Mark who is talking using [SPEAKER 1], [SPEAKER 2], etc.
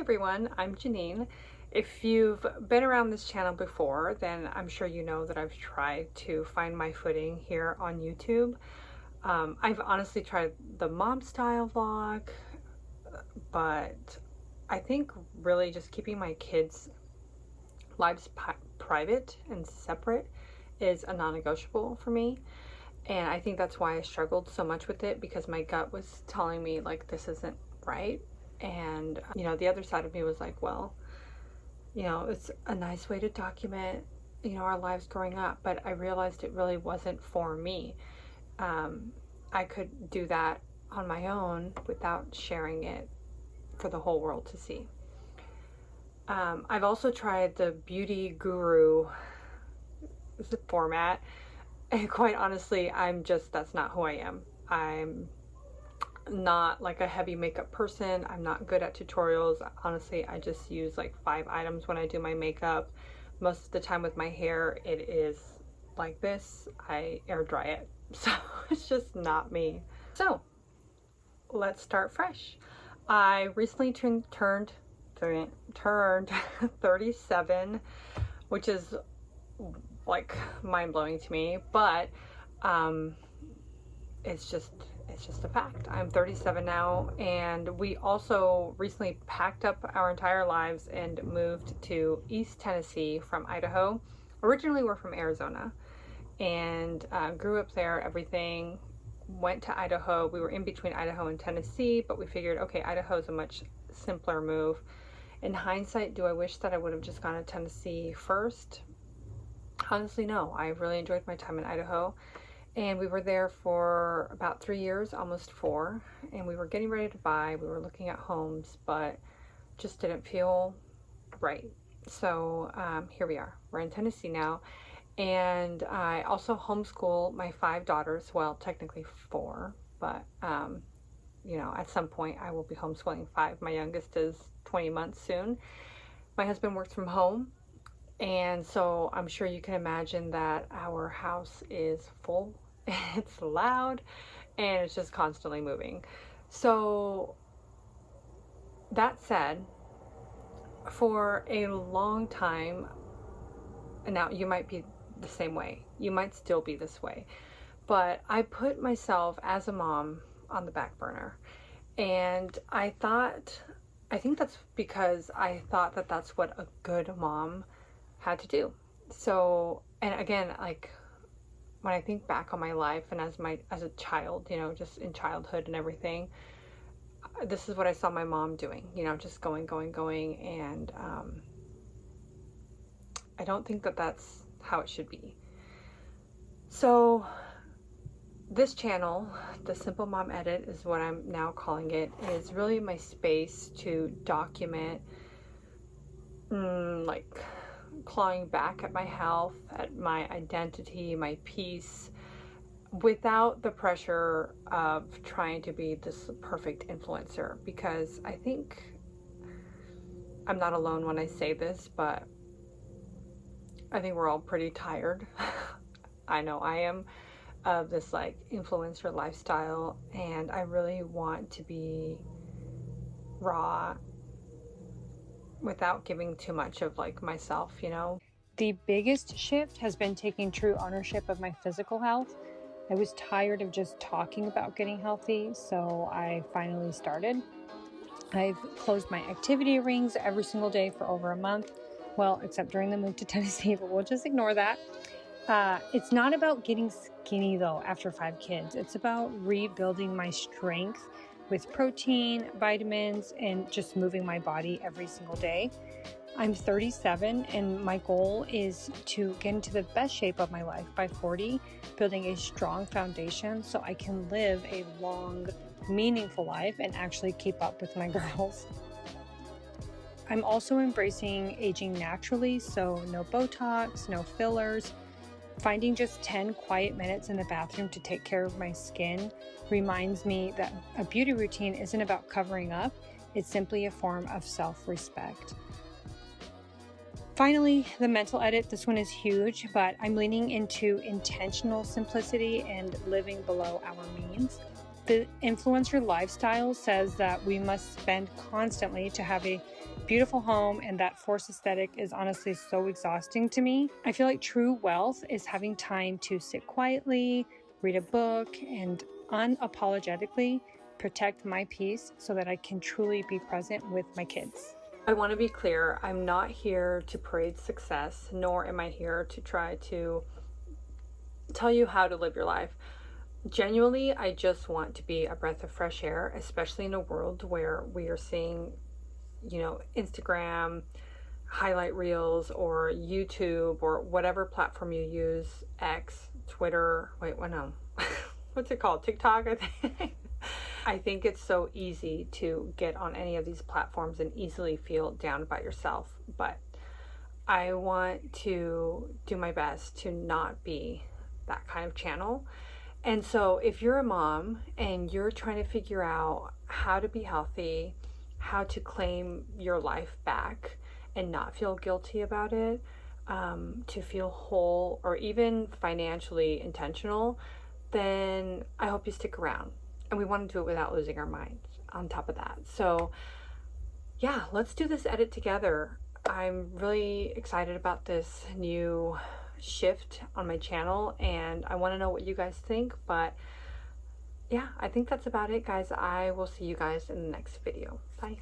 [SPEAKER 1] everyone, I'm Janine. If you've been around this channel before, then I'm sure you know that I've tried to find my footing here on YouTube. I've honestly tried the mom style vlog, but I think really just keeping my kids' lives private and separate is a non-negotiable for me. And I think that's why I struggled so much with it, because my gut was telling me like this isn't right. And the other side of me was like, well, it's a nice way to document our lives growing up. But I realized it really wasn't for me. I could do that on my own without sharing it for the whole world to see. I've also tried the beauty guru format, and quite honestly, that's not who I am. I'm not like a heavy makeup person. I'm not good at tutorials. Honestly, I just use like 5 items when I do my makeup. Most of the time with my hair, it is like this. I air dry it. So it's just not me. So let's start fresh. I recently turned 37, which is like mind-blowing to me, but it's just a fact. I'm 37 now, and we also recently packed up our entire lives and moved to East Tennessee from Idaho. Originally we're from Arizona, and grew up there, everything. Went to Idaho. We were in between Idaho and Tennessee, but we figured, okay, Idaho is a much simpler move. In hindsight, do I wish that I would have just gone to Tennessee first? Honestly, no. I really enjoyed my time in Idaho, and we were there for about 3 years, almost 4, and we were getting ready to buy. We were looking at homes, but just didn't feel right. So here we are. We're in Tennessee now, and I also homeschool my 5 daughters. Well, technically 4, but at some point I will be homeschooling 5. My youngest is 20 months soon. My husband works from home, and so I'm sure you can imagine that our house is full. It's loud, and it's just constantly moving. So that said, for a long time, and now you might be the same way. You might still be this way. But I put myself as a mom on the back burner. And I think that's because I thought that that's what a good mom had to do. So, and again, like when I think back on my life and as a child, just in childhood and everything, this is what I saw my mom doing, just going, and I don't think that that's how it should be. So this channel, the Simple Mom Edit is what I'm now calling it, is really my space to document like clawing back at my health, at my identity, my peace, without the pressure of trying to be this perfect influencer. Because I think I'm not alone when I say this, but I think we're all pretty tired. I know I am, of this like influencer lifestyle, and I really want to be raw without giving too much of like myself.
[SPEAKER 2] The biggest shift has been taking true ownership of my physical health. I was tired of just talking about getting healthy, so I finally started. I've closed my activity rings every single day for over a month. Well, except during the move to Tennessee, but we'll just ignore that. It's not about getting skinny though after 5 kids. It's about rebuilding my strength with protein, vitamins, and just moving my body every single day. I'm 37, and my goal is to get into the best shape of my life by 40, building a strong foundation so I can live a long, meaningful life and actually keep up with my girls. I'm also embracing aging naturally, so no Botox, no fillers. Finding just 10 quiet minutes in the bathroom to take care of my skin reminds me that a beauty routine isn't about covering up, it's simply a form of self-respect. Finally, the mental edit. This one is huge, but I'm leaning into intentional simplicity and living below our means. The influencer lifestyle says that we must spend constantly to have a beautiful home, and that forced aesthetic is honestly so exhausting to me. I feel like true wealth is having time to sit quietly, read a book, and unapologetically protect my peace so that I can truly be present with my kids.
[SPEAKER 1] I want to be clear, I'm not here to parade success, nor am I here to try to tell you how to live your life. Genuinely, I just want to be a breath of fresh air, especially in a world where we are seeing, Instagram, highlight reels, or YouTube, or whatever platform you use, X, Twitter, wait, what, no, what's it called? TikTok, I think. I think it's so easy to get on any of these platforms and easily feel down about yourself, but I want to do my best to not be that kind of channel. And so if you're a mom and you're trying to figure out how to be healthy, how to claim your life back and not feel guilty about it, to feel whole or even financially intentional, then I hope you stick around. And we want to do it without losing our minds on top of that. So yeah, let's do this edit together. I'm really excited about this new shift on my channel, and I want to know what you guys think. But yeah, I think that's about it, guys. I will see you guys in the next video. Bye.